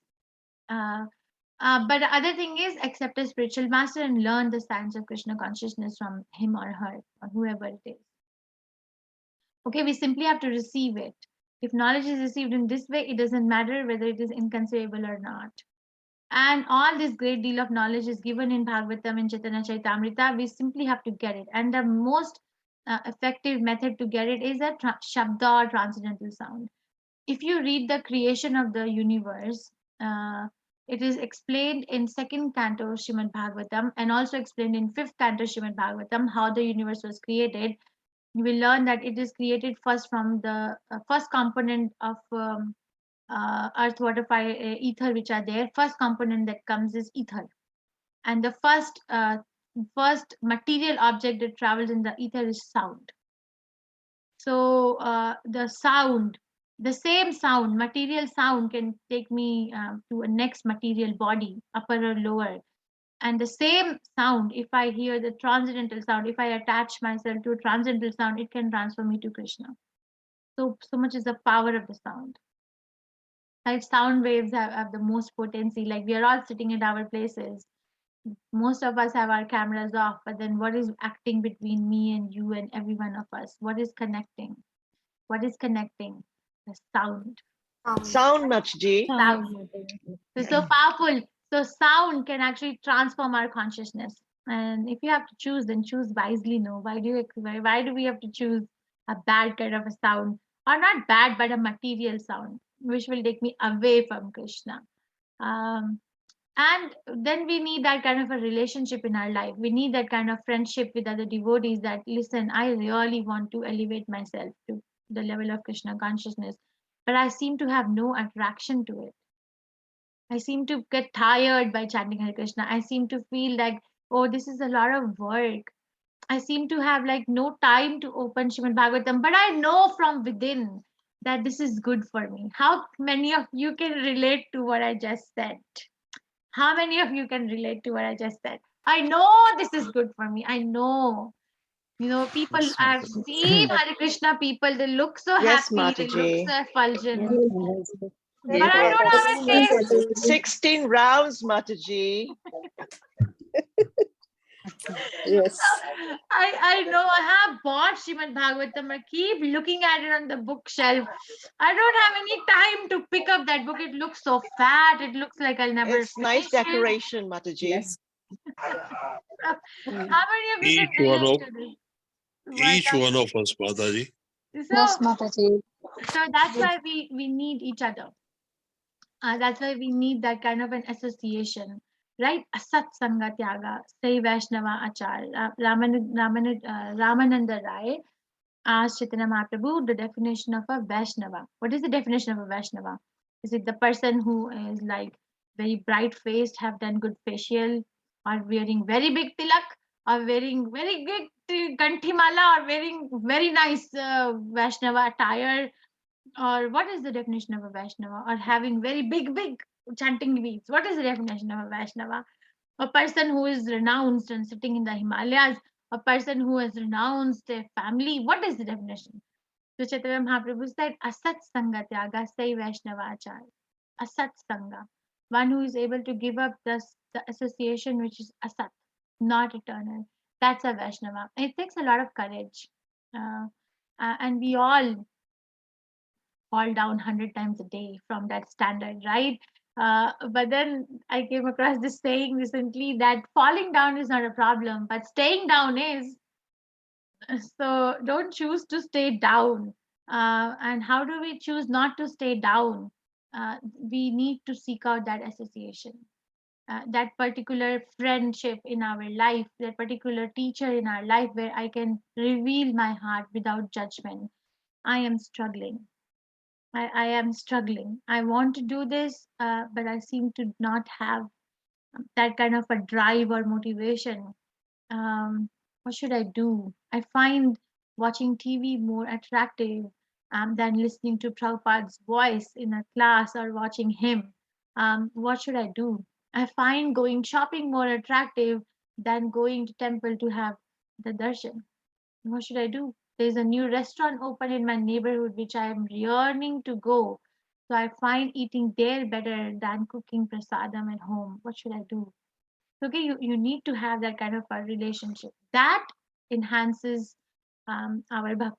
[SPEAKER 1] But the other thing is accept a spiritual master and learn the science of Krishna consciousness from him or her or whoever it is. Okay, we simply have to receive it. If knowledge is received in this way, it doesn't matter whether it is inconceivable or not. And all this great deal of knowledge is given in Bhagavatam and Chaitanya Charitamrita. We simply have to get it. And the most effective method to get it is a Shabda or transcendental sound. If you read the creation of the universe, it is explained in second canto Srimad Bhagavatam and also explained in fifth canto Srimad Bhagavatam how the universe was created. You will learn that it is created first from the first component of earth, water, fire, ether, which are there. First component that comes is ether, and the first material object that travels in the ether is sound. So the sound, the same sound, material sound, can take me to a next material body, upper or lower. And the same sound, if I hear the transcendental sound, if I attach myself to a transcendental sound, it can transfer me to Krishna. So much is the power of the sound. Like sound waves have the most potency. Like we are all sitting at our places. Most of us have our cameras off, but then what is acting between me and you and every one of us? What is connecting? What is connecting? The sound.
[SPEAKER 3] Sound, Mataji.
[SPEAKER 1] Sound. It's so powerful. So sound can actually transform our consciousness. And if you have to choose, then choose wisely. No, why do we have to choose a bad kind of a sound, or not bad, but a material sound, which will take me away from Krishna? And then we need that kind of a relationship in our life. We need that kind of friendship with other devotees that, listen, I really want to elevate myself to the level of Krishna consciousness, but I seem to have no attraction to it. I seem to get tired by chanting Hare Krishna. I seem to feel like, oh, this is a lot of work. I seem to have like no time to open Srimad Bhagavatam, but I know from within that this is good for me. How many of you can relate to what I just said? How many of you can relate to what I just said? I know this is good for me. I know. You know, people,
[SPEAKER 2] Yes,
[SPEAKER 1] I've
[SPEAKER 2] Mataji.
[SPEAKER 1] seen Hare Krishna people, they look so
[SPEAKER 3] Yes,
[SPEAKER 1] happy, they look
[SPEAKER 3] Mataji.
[SPEAKER 1] so effulgent. But
[SPEAKER 3] Yes.
[SPEAKER 1] I don't have a taste.
[SPEAKER 3] 16 rounds, Mataji.
[SPEAKER 4] Yes.
[SPEAKER 1] I know I have bought Srimad Bhagavatam. I keep looking at it on the bookshelf. I don't have any time to pick up that book. It looks so fat. It looks like I'll never
[SPEAKER 3] It's nice
[SPEAKER 1] finish it.
[SPEAKER 3] decoration, Mataji.
[SPEAKER 4] Yes.
[SPEAKER 1] How many of you
[SPEAKER 6] Each
[SPEAKER 1] can
[SPEAKER 6] one
[SPEAKER 1] relate
[SPEAKER 6] of
[SPEAKER 1] to this?
[SPEAKER 6] each one of us, Mataji.
[SPEAKER 1] So,
[SPEAKER 4] Mataji.
[SPEAKER 1] so that's why we need each other. That's why we need that kind of an association, right? Asat Sangha Tyaga, Sai Vaishnava Achar. Ramananda Rai asked Chaitanya Mahaprabhu the definition of a Vaishnava. What is the definition of a Vaishnava? Is it the person who is like very bright faced, have done good facial, or wearing very big tilak, or wearing very big ganthimala, or wearing very nice Vaishnava attire? Or what is the definition of a Vaishnava? Or having very big chanting beads? What is the definition of a Vaishnava? A person who is renounced and sitting in the Himalayas, a person who has renounced their family. What is the definition? So Chaitanya Mahaprabhu said, Asat Sangha Tyaga Sai Vaishnava Achar. Asat Sangha. One who is able to give up the association which is Asat, not eternal. That's a Vaishnava. It takes a lot of courage. And we all fall down 100 times a day from that standard, right? But then I came across this saying recently that falling down is not a problem, but staying down is. So don't choose to stay down. And how do we choose not to stay down? we need to seek out that association, that particular friendship in our life, that particular teacher in our life where I can reveal my heart without judgment. I am struggling. I am struggling. I want to do this, but I seem to not have that kind of a drive or motivation. What should I do? I find watching TV more attractive than listening to Prabhupada's voice in a class or watching him. What should I do? I find going shopping more attractive than going to temple to have the darshan. What should I do? There's a new restaurant open in my neighborhood which I am yearning to go. So I find eating there better than cooking prasadam at home. What should I do? Okay, you need to have that kind of a relationship that enhances our bhakti.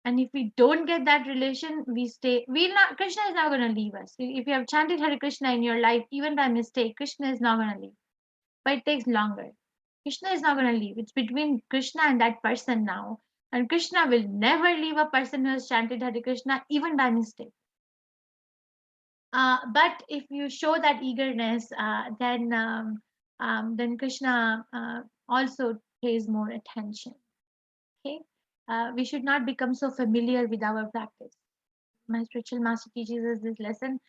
[SPEAKER 1] And if we don't get that relation, we'll not, Krishna is not going to leave us. If you have chanted Hare Krishna in your life, even by mistake, Krishna is not going to leave. But it takes longer. Krishna is not going to leave. It's between Krishna and that person now. And Krishna will never leave a person who has chanted Hare Krishna, even by mistake. But if you show that eagerness, then Krishna also pays more attention. Okay, we should not become so familiar with our practice. My spiritual master teaches us this lesson.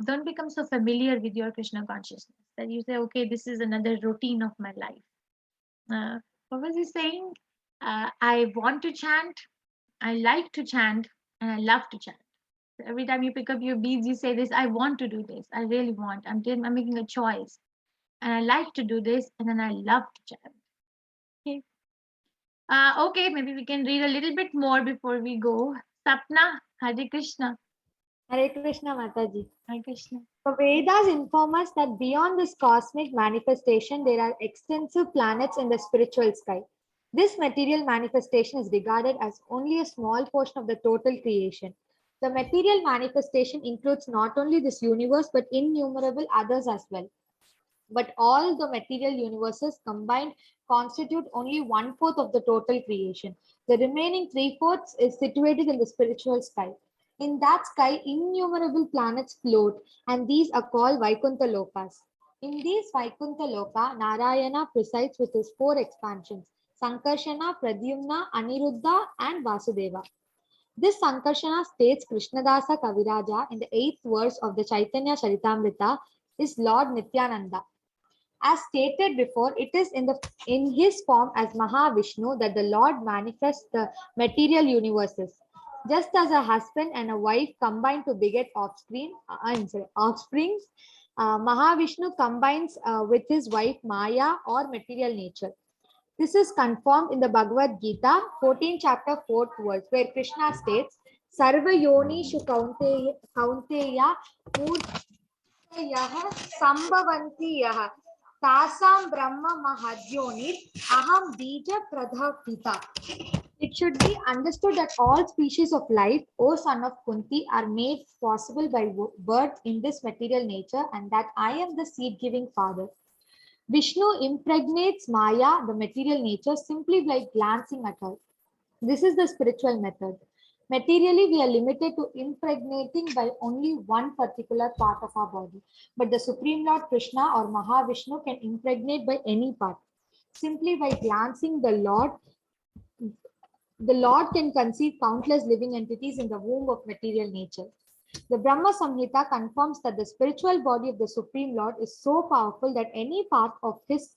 [SPEAKER 1] Don't become so familiar with your Krishna consciousness that you say, okay, this is another routine of my life. What was he saying? I want to chant, I like to chant, and I love to chant. So every time you pick up your beads, you say this, I want to do this. I really want. I'm making a choice. And I like to do this, and then I love to chant. Okay. Okay, maybe we can read a little bit more before we go. Sapna, Hare Krishna.
[SPEAKER 4] Hare Krishna Mataji.
[SPEAKER 1] Hare Krishna.
[SPEAKER 4] The Vedas inform us that beyond this cosmic manifestation, there are extensive planets in the spiritual sky. This material manifestation is regarded as only a small portion of the total creation. The material manifestation includes not only this universe, but innumerable others as well. But all the material universes combined constitute only 1/4 of the total creation. The remaining 3/4 is situated in the spiritual sky. In that sky, innumerable planets float, and these are called Vaikuntha Lokas. In these Vaikuntha Loka, Narayana presides with his 4 expansions: Sankarshana, Pradyumna, Aniruddha, and Vasudeva. This Sankarshana states Krishnadasa Kaviraja in the 8th verse of the Chaitanya Charitamrita is Lord Nityananda. As stated before, it is in his form as Mahavishnu that the Lord manifests the material universes. Just as a husband and a wife combine to beget offsprings, Mahavishnu combines with his wife Maya or material nature. This is confirmed in the Bhagavad Gita, 14th chapter, 4th verse, where Krishna states, Sarva Yoni Shu Kaunteya Murtayah Sambhavanti Yaha Tasam Brahma Mahadyonit Aham Bija Pradhavita. It should be understood that all species of life, O son of Kunti, are made possible by birth in this material nature, and that I am the seed-giving father. Vishnu impregnates Maya, the material nature, simply by glancing at her. This is the spiritual method. Materially, we are limited to impregnating by only one particular part of our body. But the Supreme Lord Krishna or Mahavishnu can impregnate by any part. Simply by glancing the Lord can conceive countless living entities in the womb of material nature. The Brahma Samhita confirms that the spiritual body of the Supreme Lord is so powerful that any part of his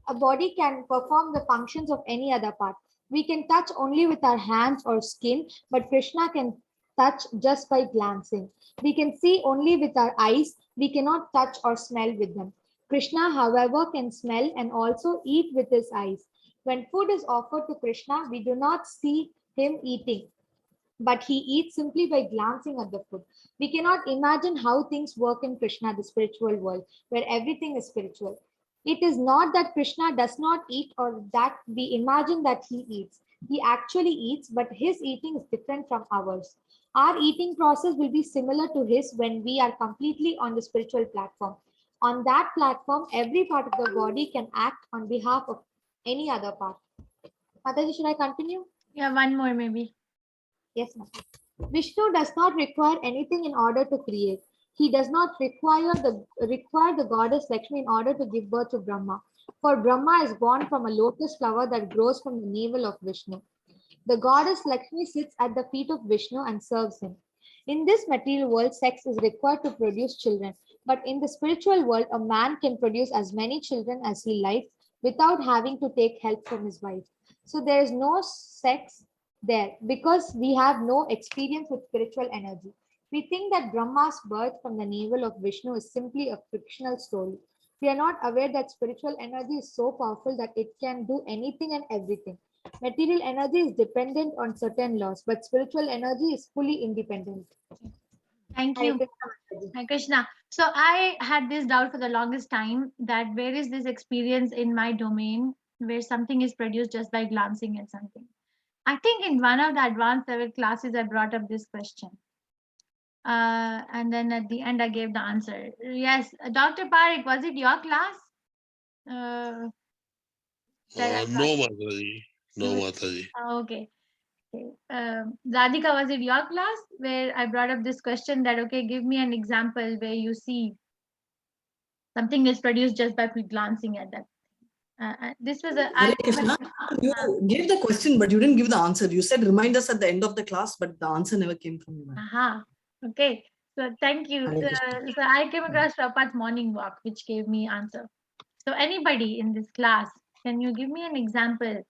[SPEAKER 4] a body can perform the functions of any other part. We can touch only with our hands or skin, but Krishna can touch just by glancing. We can see only with our eyes. We cannot touch or smell with them. Krishna, however, can smell and also eat with his eyes. When food is offered to Krishna, we do not see him eating, but he eats simply by glancing at the food. We cannot imagine how things work in Krishna, the spiritual world, where everything is spiritual. It is not that Krishna does not eat or that we imagine that he eats. He actually eats, but his eating is different from ours. Our eating process will be similar to his when we are completely on the spiritual platform. On that platform, every part of the body can act on behalf of any other part. Mataji, should I continue?
[SPEAKER 1] Yeah, one more maybe.
[SPEAKER 4] Yes, ma'am. Vishnu does not require anything in order to create. He does not require the goddess Lakshmi in order to give birth to Brahma. For Brahma is born from a lotus flower that grows from the navel of Vishnu. The goddess Lakshmi sits at the feet of Vishnu and serves him. In this material world, sex is required to produce children, but in the spiritual world, a man can produce as many children as he likes without having to take help from his wife. So there is no sex there because we have no experience with spiritual energy. We think that Brahma's birth from the navel of Vishnu is simply a fictional story. We are not aware that spiritual energy is so powerful that it can do anything and everything. Material energy is dependent on certain laws, but spiritual energy is fully independent.
[SPEAKER 1] Thank
[SPEAKER 4] Hare
[SPEAKER 1] you.
[SPEAKER 4] Krishna, Mataji.
[SPEAKER 1] Hare Krishna. So I had this doubt for the longest time that where is this experience in my domain where something is produced just by glancing at something. I think in one of the advanced level classes, I brought up this question. And then at the end, I gave the answer. Yes, Dr. Parik, was it your class? That I
[SPEAKER 6] No,
[SPEAKER 1] brought?
[SPEAKER 6] Mataji. No, Mataji.
[SPEAKER 1] Okay. Okay. Radhika, was it your class where I brought up this question that, okay, give me an example where you see something is produced just by glancing at that. This was a.
[SPEAKER 7] Hare Krishna, you gave the question, but you didn't give the answer. You said remind us at the end of the class, but the answer never came from you.
[SPEAKER 1] Aha. Okay. So thank you.
[SPEAKER 7] Hare Krishna.
[SPEAKER 1] So I came across Prabhupada's morning walk, which gave me answer. So anybody in this class, can you give me an example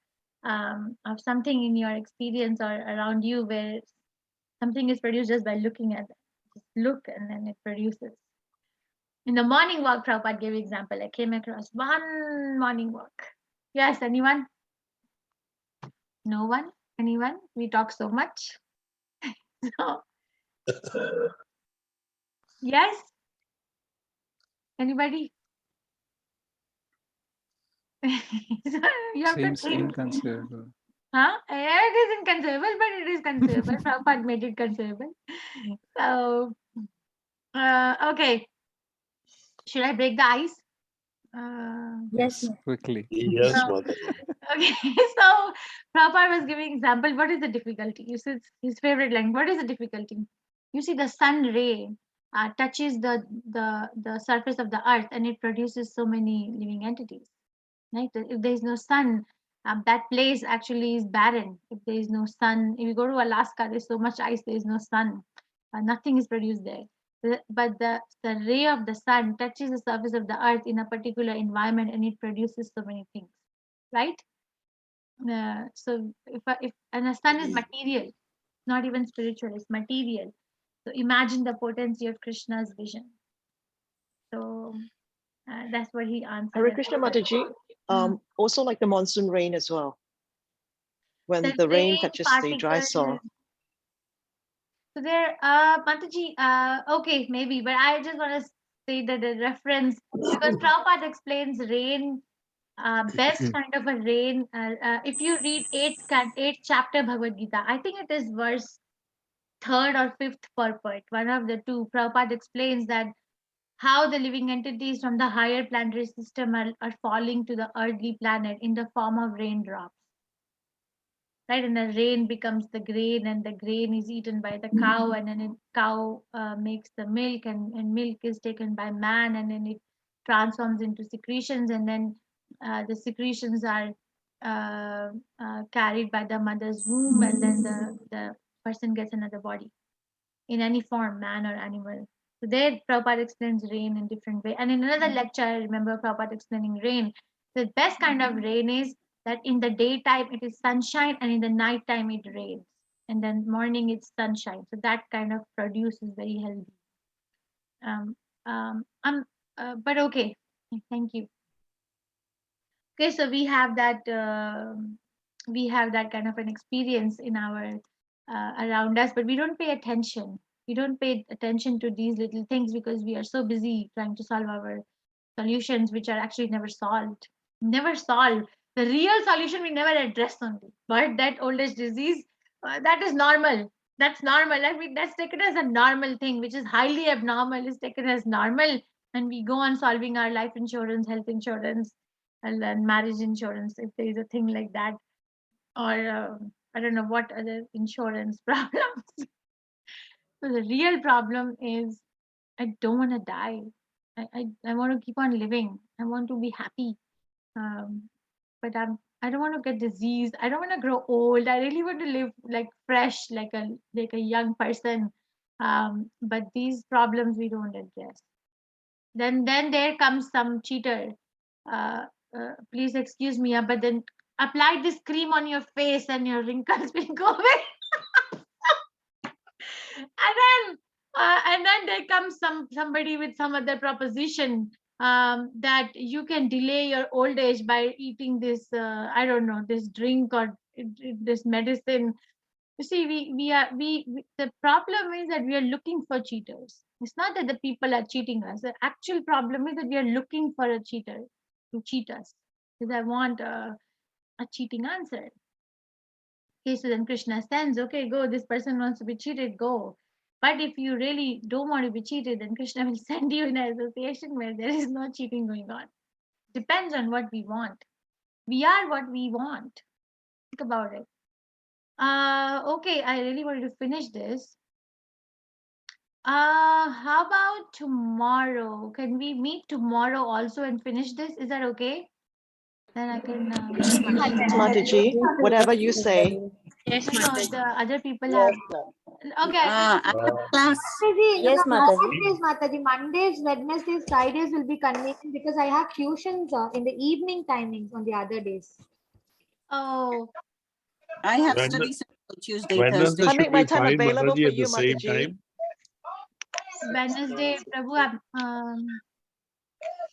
[SPEAKER 1] of something in your experience or around you where something is produced just by looking at it? Just look and then it produces. In the morning walk, Prabhupada gave example. I came across one morning walk. Yes, anyone? No one? Anyone? We talk so much. So, yes? Anybody? So you have to
[SPEAKER 2] Seems
[SPEAKER 1] think.
[SPEAKER 2] inconceivable.
[SPEAKER 1] Huh? Yeah, it is inconceivable, but it is conceivable. Prabhupada made it conceivable. So, okay. Should I break the ice?
[SPEAKER 2] Yes, quickly.
[SPEAKER 6] Yes,
[SPEAKER 1] No.
[SPEAKER 6] Mataji.
[SPEAKER 1] Okay, so Prabhupada was giving example. What is the difficulty? You see, his favorite line. What is the difficulty? You see, the sun ray touches the surface of the earth, and it produces so many living entities. Right? If there is no sun, that place actually is barren. If there is no sun, if you go to Alaska, there's so much ice. There is no sun. Nothing is produced there. But the ray of the sun touches the surface of the earth in a particular environment, and it produces so many things. Right? So if and the sun is material, not even spiritual, it's material. So imagine the potency of Krishna's vision. So that's what he answered.
[SPEAKER 3] Hare Krishna, Mataji. Also like the monsoon rain as well. When the rain touches the dry soil.
[SPEAKER 1] So there, Mataji, okay, maybe, but I just want to say that the reference, because Prabhupada explains rain, best kind of a rain. If you read 8th chapter Bhagavad Gita, I think it is verse 3rd or 5th purport, one of the two. Prabhupada explains that how the living entities from the higher planetary system are falling to the earthly planet in the form of raindrops. Right, and the rain becomes the grain, and the grain is eaten by the cow, and then cow makes the milk, and milk is taken by man, and then it transforms into secretions, and then the secretions are carried by the mother's womb, and then the person gets another body in any form, man or animal. So there Prabhupada explains rain in different way. And in another lecture, I remember Prabhupada explaining rain. The best kind of rain is that in the daytime it is sunshine, and in the nighttime it rains, and then morning it's sunshine. So that kind of produces very healthy. But okay, thank you. Okay, so we have that kind of an experience in our around us, but we don't pay attention. We don't pay attention to these little things because we are so busy trying to solve our solutions, which are actually never solved. Never solved. The real solution we never address only. But that old age disease, that is normal. That's normal. I mean, that's taken as a normal thing, which is highly abnormal, is taken as normal. And we go on solving our life insurance, health insurance, and then marriage insurance, if there is a thing like that, or I don't know what other insurance problems. So the real problem is I don't want to die. I want to keep on living. I want to be happy. But I don't want to get disease. I don't want to grow old. I really want to live like fresh, like a young person. But these problems we don't address. Then there comes some cheater. Please excuse me, but then apply this cream on your face and your wrinkles will go away. And then there comes somebody with some other proposition that you can delay your old age by eating this I don't know, this drink or this medicine. You see, we the problem is that we are looking for cheaters. It's not that the people are cheating us. The actual problem is that we are looking for a cheater to cheat us, because I want a cheating answer. Okay, so then Krishna sends, okay, go, this person wants to be cheated, go. But if you really don't want to be cheated, then Krishna will send you in an association where there is no cheating going on. Depends on what we want. We are what we want. Think about it. Okay, I really wanted to finish this. How about tomorrow? Can we meet tomorrow also and finish this? Is that okay? Then I can.
[SPEAKER 3] Mataji, whatever you say.
[SPEAKER 1] Yes, no, the other people have. Okay.
[SPEAKER 5] I have class.
[SPEAKER 4] Mataji,
[SPEAKER 8] Yes,
[SPEAKER 4] no,
[SPEAKER 8] Mataji.
[SPEAKER 4] not Mondays, Mataji. Mondays, Wednesdays, Fridays will be convenient because I have tuitions in the evening timings on the other days.
[SPEAKER 1] Oh,
[SPEAKER 5] I have
[SPEAKER 6] Wednes-
[SPEAKER 5] study circle Tuesday,
[SPEAKER 6] Wednesday
[SPEAKER 5] Thursday.
[SPEAKER 3] I
[SPEAKER 6] should
[SPEAKER 3] make my
[SPEAKER 6] be
[SPEAKER 3] time
[SPEAKER 6] fine,
[SPEAKER 3] available
[SPEAKER 6] Mataji,
[SPEAKER 3] for
[SPEAKER 6] at the
[SPEAKER 3] you,
[SPEAKER 6] same
[SPEAKER 3] Mataji.
[SPEAKER 6] time.
[SPEAKER 1] Wednesday, Prabhu,